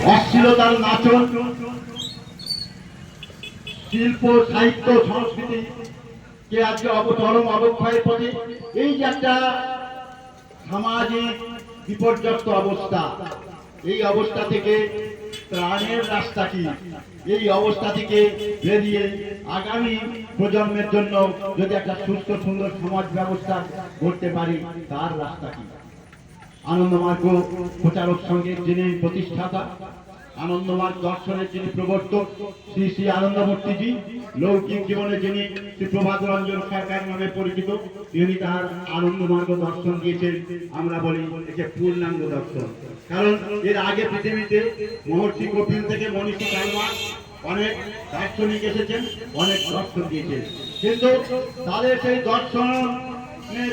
অশ্লীলতার নাচন, শিল্প সাহিত্য সংস্কৃতি কে আজকে চরম অবক্ষয়ের পথে। এই যে একটা সামাজিক বিপর্যস্ত অবস্থা, এই অবস্থা থেকে ত্রাণের রাস্তা কি? এই অবস্থা থেকে বেরিয়ে আগামী প্রজন্মের জন্য যদি একটা সুস্থ সুন্দর সমাজ ব্যবস্থা করতে পারি, তার রাস্তা কি? আনন্দমার্গ প্রচারক সংঘের যিনি প্রতিষ্ঠাতা, আনন্দমার্গ দর্শনের যিনি প্রবর্তক শ্রী শ্রী আনন্দমূর্তিজি, লৌকিক জীবনে যিনি শ্রী প্রভাত রঞ্জন সরকার নামে পরিচিত, তিনি তার আনন্দমার্গ দর্শন দিয়েছেন। আমরা বলি একে পূর্ণাঙ্গ দর্শন, কারণ এর আগে পৃথিবীতে মহর্ষি কপিল থেকে মনীষী কালমা অনেক দার্শনিক এসেছেন, অনেক দর্শন দিয়েছেন, কিন্তু তাদের সেই দর্শন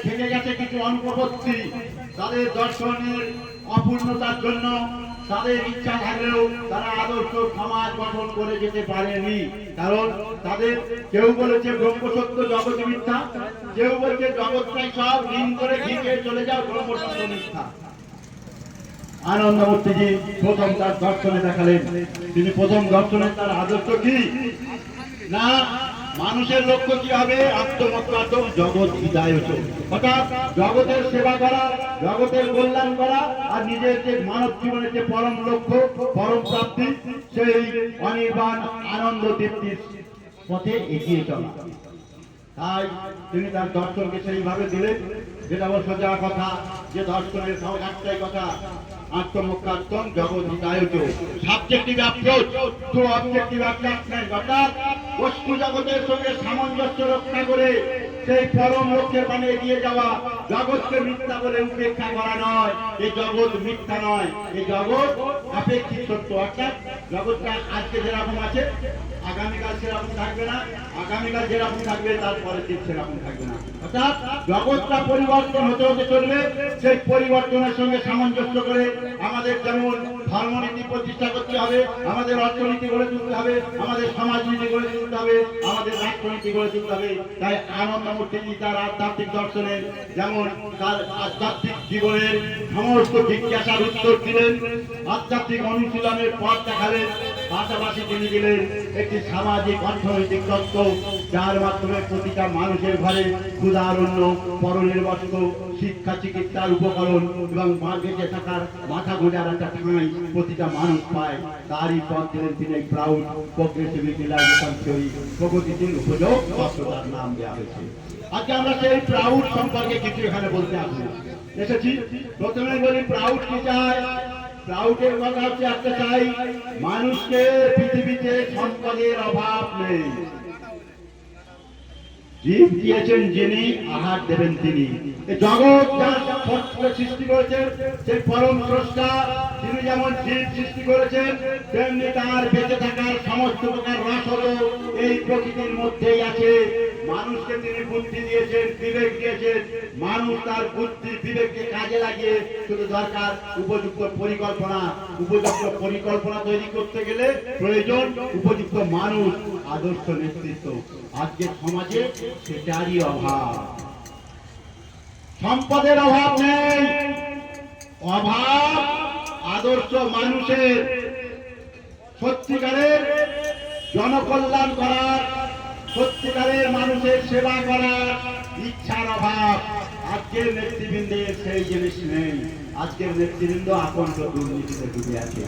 থেকে গেছে কিছু অনুপপত্তি। তাদের দর্শনের অপূর্ণতার জন্য তাদের ইচ্ছা থাকলেও তারা আদর্শ সমাজ গঠন করে যেতে পারেনি। কারণ তাদের কেউ বলেছে ব্রহ্মসত্য জগৎ মিথ্যা, কেউ বলছে জগৎটাই সব ঋণ করে ঘিরে চলে যাও, ব্রহ্মসত্য মিথ্যা। আনন্দমূর্তিজি প্রথম তার দর্শনে দেখালেন, তিনি প্রথম দর্শনে তার আদর্শ কি না, মানুষের লক্ষ্য কি হবে? আত্মমত্তাত্ম জগৎ বিদায়ত, অর্থাৎ জগতের সেবা করা, জগতের কল্যাণ করা, আর নিজের যে মানব জীবনের যে পরম লক্ষ্য, পরম প্রাপ্তি, সেই অনির্বাণ আনন্দ তৃপ্তির পথে এগিয়ে চলা। তাই তিনি তার দর্শনকে সেইভাবে দিলেন, যেটা বল সোজা কথা, যে দর্শনের একটাই কথা, আত্মমুখাত্ম জগৎ হিতায়ত, subjective approach to objective attachment, অর্থাৎ বস্তু জগতের সঙ্গে সামঞ্জস্য রক্ষা করে সেই পরম লক্ষ্যের পানে এগিয়ে যাওয়া। জগৎকে মিথ্যা বলে উপেক্ষা করা নয়, এই জগৎ মিথ্যা নয়, এই জগৎ আপেক্ষিক সত্য, অর্থাৎ জগৎটা আজকে যেরকম আছে আগামীকাল সেরকম থাকবে না, আগামীকাল যেরকম থাকবে তারপরে ঠিক সেরকম থাকবে না, অর্থাৎ জগৎটা পরিবর্তন হতে হতে চলবে। সেই পরিবর্তনের সঙ্গে সামঞ্জস্য করে আমাদের যেমন ধর্মনীতি প্রতিষ্ঠা করতে হবে, আমাদের অর্থনীতি গড়ে তুলতে হবে, আমাদের সমাজনীতি গড়ে তুলতে হবে, আমাদের রাষ্ট্রনীতি গড়ে তুলতে হবে। তাই আনন্দমূর্তিজি তার আধ্যাত্মিক দর্শনের যেমন তার আধ্যাত্মিক জীবনের সমস্ত জিজ্ঞাসার উত্তর দিলেন, আধ্যাত্মিক অনুশীলনের পথ দেখালেন, পাশাপাশি তিনি দিলেন একটি সামাজিক অর্থনৈতিক তত্ত্ব, যার মাধ্যমে প্রতিটা মানুষের ঘরে ক্ষুধারণ্য, পরনের বস্ত্র, শিক্ষা চিকিৎসার উপকরণ এবং বেঁচে থাকার মাথা গোঁজার একটা ঠাঁই প্রতিটা মানুষ পায়। তারই পথ দিলেন তিনি প্রাউড প্রোগ্রেসিভ ইউটিলাইজেশন থিওরি, প্রগতিশীল উপযোগ তত্ত্বটার নাম দেওয়া হয়েছে। আজকে আমরা সেই প্রাউড সম্পর্কে কিছু এখানে বলতে এসেছি। প্রথমে বলি প্রাউড কি চায়। প্রাউডের কথা হচ্ছে একটা চাই মানুষকে পৃথিবীতে সম্পদের অভাব নেই, জীব দিয়েছেন যিনি, আহার দেবেন তিনি। জগৎ যার সৃষ্টি করেছেন সেই পরম স্রষ্টা, তিনি যেমন জীব সৃষ্টি করেছেন তেমনি তার বেঁচে থাকার সমস্ত প্রকার রসদ এই প্রকৃতির মধ্যেই আছে। মানুষকে তিনি বুদ্ধি দিয়েছেন, বিবেক দিয়েছেন, মানুষ তার বুদ্ধি বিবেককে কাজে লাগিয়ে শুধু দরকার উপযুক্ত পরিকল্পনা। উপযুক্ত পরিকল্পনা তৈরি করতে গেলে প্রয়োজন উপযুক্ত মানুষ, আদর্শ নেতৃত্ব। আজকের সমাজে সেটারই অভাব। সম্পদের অভাব নেই, অভাব আদর্শ মানুষের, সত্যিকারের জনকল্যাণ করার, সত্যিকারের মানুষের সেবা করার ইচ্ছার অভাব। আজকের নেতৃবৃন্দের সেই জিনিস নেই। আজকের নেতৃবৃন্দ আকণ্ঠ দুর্নীতিতে ডুবে আছে,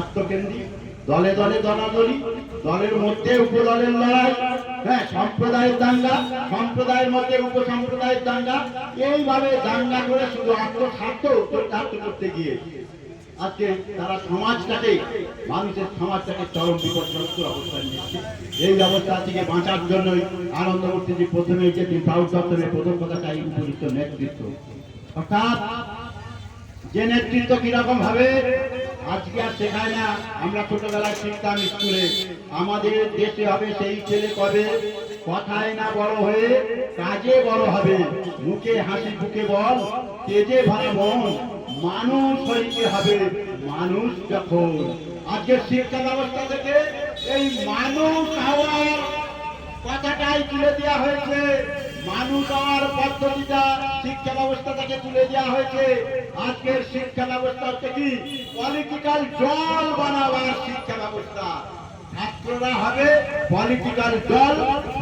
আত্মকেন্দ্রিক, দলে দলে দলাদলি, দলের মধ্যে উপদলের লড়াই, হ্যাঁ সম্প্রদায়ের দাঙ্গা, সম্প্রদায়ের মধ্যে উপসম্প্রদায়ের দাঙ্গা, এইভাবে দাঙ্গা করে শুধু আত্মস্বার্থ চরিতার্থ করতে গিয়ে আজকে তারা সমাজটাকে, মানুষের সমাজটাকে চরম বিপর্যস্ত অবস্থায় নিচ্ছে। এই অবস্থা থেকে বাঁচার জন্যই আনন্দমূর্তিজি প্রথমে যে প্রাউড দপ্তরের প্রথম কথা চাই উপযুক্ত নেতৃত্ব, অর্থাৎ যে নেতৃত্ব কিরকম ভাবে আজকে আর শেখায় না। আমরা ছোটবেলায় শিখতাম স্কুলে, আমাদের দেশে হবে সেই ছেলে কবে কথায় না বড় হয়ে কাজে বড় হবে, মুখে হাসি বুকে বল তেজে ভরা মন, মানুষ হইতে হবে মানুষ যখন। আজকের শিক্ষা ব্যবস্থা থেকে এই মানুষ হওয়ার কথাটাই তুলে দেওয়া হয়েছে। মানুষ হওয়ার পদ্ধতিটা শিক্ষা ব্যবস্থা থেকে তুলে দেওয়া হয়েছে। আজকের শিক্ষা ব্যবস্থা হচ্ছে কি পলিটিক্যাল দল বানাবার শিক্ষা ব্যবস্থা। ছাত্ররা হবে পলিটিক্যাল দল,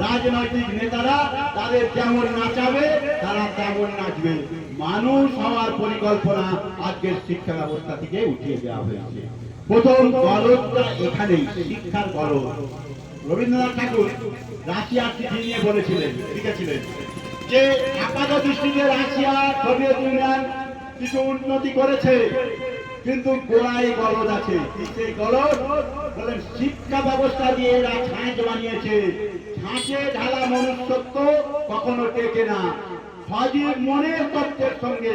রাজনৈতিক নেতারা তাদের যেমন নাচাবে তারা তেমন নাচবে। মানুষ হওয়ার পরিকল্পনা আজকের শিক্ষা ব্যবস্থা থেকে উঠিয়ে দেওয়া হয়েছে। প্রথম গলদটা এখানেই, শিক্ষার গলদ। রবীন্দ্রনাথ ঠাকুর রাশিয়ার চিঠি নিয়ে বলেছিলেন, লিখেছিলেন যে আপাত দৃষ্টিতে রাশিয়া সোভিয়েত ইউনিয়ন কিছু উন্নতি করেছে, কিন্তু গোড়ায় গলদ আছে। সেই গলদ বলেন শিক্ষা ব্যবস্থা দিয়ে এরা ছাঁচ বানিয়েছে। ছাঁচে ঢালা মনুষ্যত্ব কখনো টেকে না। সজীব মনের তত্ত্বের সঙ্গে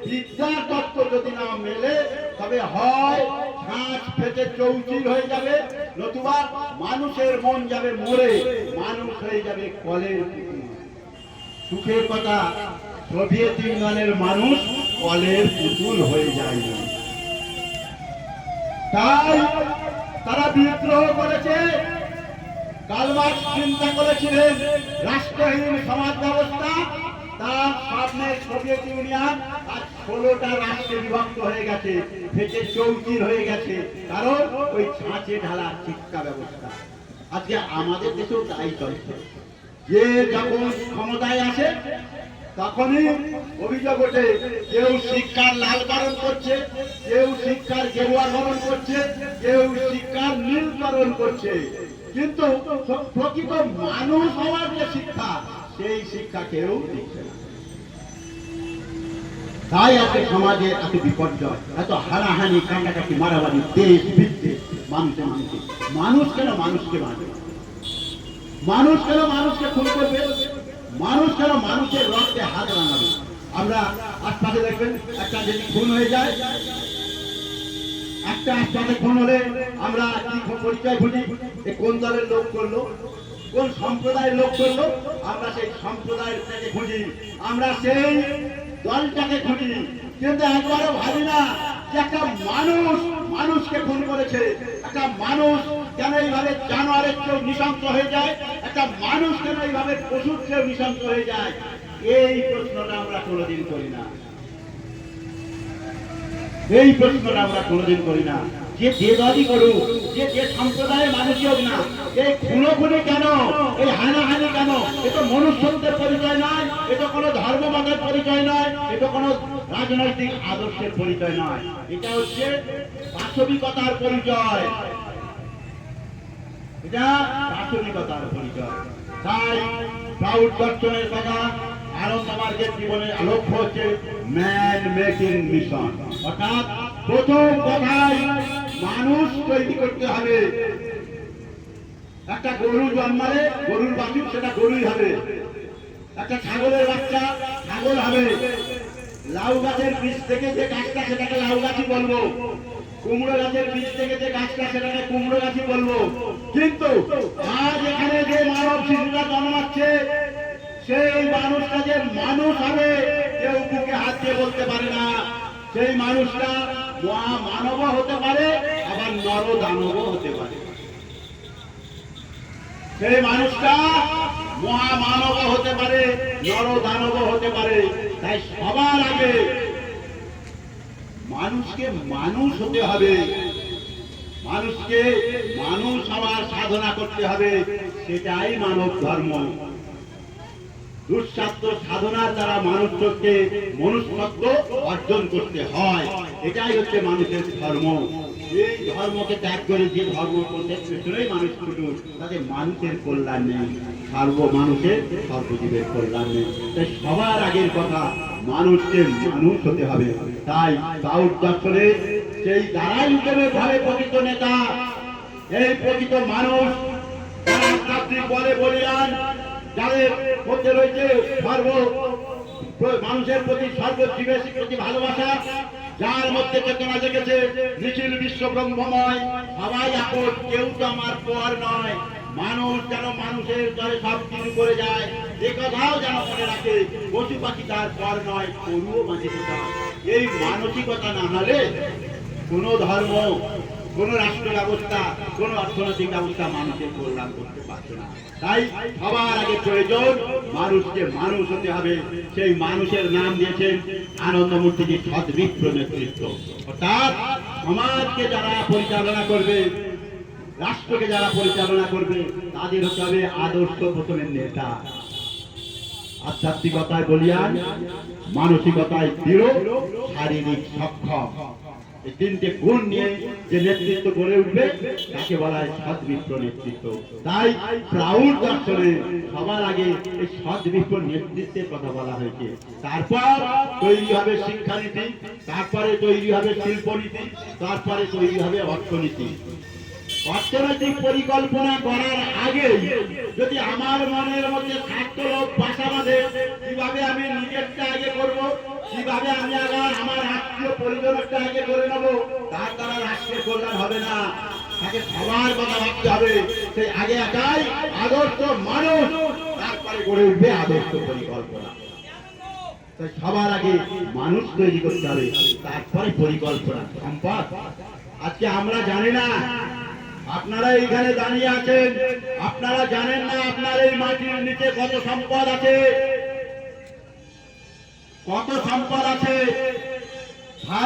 বিদ্যার তত্ত্ব যদি না মেলে, তবে হয় ছাঁচ ফেটে চৌচির হয়ে যাবে, নতুবা মানুষের মন যাবে মরে, মানুষ হয়ে যাবে কলের পুতুল। সুখের কথা, সোভিয়েত ইউনিয়নের মানুষ কলের পুতুল হয়ে যায়নি। তাই তারা বিদ্রোহ করেছে। কার্ল মার্কস চিন্তা করেছিলেন রাষ্ট্রহীন সমাজ ব্যবস্থা। তার সামনে সোভিয়েত ইউনিয়ন আজ 16টা রাষ্ট্রে বিভক্ত হয়ে গেছে, ফেটে চৌচির হয়ে গেছে, কারণ ওই ছাঁচে ঢালা শিক্ষা ব্যবস্থা। আজকে আমাদের দেশেও তাই চলছে। যে যখন ক্ষমতায় আসে তখনই অভিযোগ ওঠে, কেউ শিক্ষার লালকরণ করছে, কেউ শিক্ষার গেরুয়াকরণ করছে, কেউ শিক্ষার নীলকরণ করছে, কিন্তু প্রকৃত মানুষ হওয়ার যে শিক্ষা, সেই শিক্ষা কেউ দিচ্ছে না। তাই আজকে সমাজে এত বিপর্যয়, এত হানাহানি, কাটাকাটি, মারামারি, দেশ বিদ্বেষ, মানুষে মানুষে। মানুষ কেন মানুষকে মারবে? মানুষ কেন মানুষকে খুন করবে? মানুষ কেন মানুষের রক্তে হাত রাঙাবে? আমরা আশপাশে দেখবেন একটা যদি খুন হয়ে যায়, একটা আশপাশে খুন হলে আমরা কি পরিচয় বুঝি? কোন দলের লোক করলো, কোন সম্প্রদায়ের লোক করলো, আমরা সেই সম্প্রদায়টাকে খুঁজি, আমরা সেই দলটাকে খুঁজি, কিন্তু একবারও ভাবি না যে একটা মানুষ মানুষকে খুন করেছে। একটা মানুষ কেন এইভাবে জানোয়ারের চেয়েও নৃশংস হয়ে যায়? একটা মানুষ কেন এইভাবে পশুর চেয়েও নৃশংস হয়ে যায়? এই প্রশ্নটা আমরা কোনোদিন করি না। এই প্রশ্নটা আমরা কোনোদিন করি না। যে দলই করুক, যে সম্প্রদায়ের মানুষই হোক না, এই খুনোখুনি কেন, এই হানাহানি কেন? এ তো মনুষ্যত্বের পরিচয় নয়, এটা কোনো ধর্মমতের পরিচয় নয়, এটা কোনো রাজনৈতিক আদর্শের পরিচয় নয়, এটা হচ্ছে পাশবিকতার পরিচয়। এটা পাশবিকতার পরিচয়। তাই ক্লাউড দর্শনের কথা, আনন্দমার্গের জীবনের লক্ষ্য হচ্ছে ম্যান মেকিং মিশন, অর্থাৎ প্রথম কথাই মানুষ তৈরি করতে হবে। একটা গরু জন্মালে গরুর বাছুর সেটা গরুই হবে, একটা ছাগলের বাচ্চা ছাগল হবে, লাউ গাছের বীজ থেকে যে গাছটা সেটাকে লাউ গাছই বলবো, কুমড়ো গাছের বীজ থেকে যে গাছটা সেটাকে কুমড়ো গাছই বলবো। কিন্তু আজ এখানে যে মানব শিশুরা জন্মাচ্ছে, সেই মানুষটা যে মানুষ হবে কেউ বুকে হাত দিয়ে বলতে পারে না। সেই মানুষটা মানব হতে পারে, আবার নর দানব হতে পারে। সেই মানুষটা মহামানব হতে পারে, নর দানব হতে পারে। তাই সবার আগে মানুষকে মানুষ হতে হবে, মানুষকে মানুষ হওয়ার সাধনা করতে হবে। সেটাই মানব ধর্ম। দুঃসাধ্য সাধনার দ্বারা মানুষকে মনুষ্যত্ব অর্জন করতে হয়, এটাই হচ্ছে মানুষের ধর্ম। এই ধর্মকে ত্যাগ করে যে ধর্ম করতে পেছনেই মানুষ ছুটুক, তাতে মানুষের কল্যাণ নেই, মানুষের সর্বজীবের কল্যাণ নেই। তাই সবার আগের কথা মানুষকে মানুষ হতে হবে। তাই ক্লাউড দর্শনে সেই দ্বারাই উঠবে ভাবে প্রকৃত নেতা, এই প্রকৃত মানুষ, বলে বলিয়ান, যাদের মধ্যে রয়েছে মানুষের প্রতি সর্বজীবের প্রতি ভালোবাসা, যার মধ্যে চেতনা জেগেছে নিখিল বিশ্ব ব্রহ্মময়, সবাই আপন, কেউ তো আমার পর নয়। মানুষ যেন মানুষের দরে সব কিছু করে যায়, এ কথাও যেন মনে রাখে। পশু পাখি তার পর নয়, গরুও মাঝে পিতা। এই মানসিকতা না হলে কোন ধর্ম কোন রাষ্ট্র ব্যবস্থা, কোন অর্থনৈতিক ব্যবস্থা মানুষের কল্যাণ করতে পারছে না। তাই সবার আগে প্রয়োজন মানুষকে মানুষ হতে হবে। সেই মানুষের নাম দিয়েছেন আনন্দমূর্তিজি সদ্বিপ্র নেতৃত্ব। অর্থাৎ সমাজকে যারা পরিচালনা করবে, রাষ্ট্রকে যারা পরিচালনা করবে, তাদের হতে হবে আদর্শ প্রথমের নেতা। আধ্যাত্মিকতায় বলিয়ান, মানসিকতায় দৃঢ়, শারীরিক সক্ষম। এই তিনটে গুণ নিয়ে যে নেতৃত্ব গড়ে উঠবে তাকে বলা হয় সদ্বিপ্র নেতৃত্ব। তাই প্রাউড দর্শনে সবার আগে এই সদ্বিপ্র নেতৃত্বের কথা বলা হয়েছে। তারপর তৈরি হবে শিক্ষানীতি, তারপরে তৈরি হবে শিল্পনীতি, তারপরে তৈরি হবে অর্থনীতি। অর্থনৈতিক পরিকল্পনা করার আগে যদি আমার মনের মধ্যে থাকতো বাসা বাঁধে কিভাবে আমি নিজেরটা আগে করব, কিভাবে আমি আমার আত্মীয় পরিজনটা আগে করে নেবো, তার দ্বারা রাষ্ট্রের কল্যাণ হবে না। তাকে সবার কথা ভাবতে হবে। সেই আগে একাই আদর্শ মানুষ, তারপরে গড়ে উঠবে আদর্শ পরিকল্পনা। তাই সবার আগে মানুষ তৈরি করতে হবে, তারপরে পরিকল্পনা। সম্পদ আজকে আমরা জানি না, আপনারা এইখানে দাঁড়িয়ে আছেন, আপনারা জানেন না আপনার এই মাটির নিচে কত সম্পদ আছে, কত সম্পদ আছে।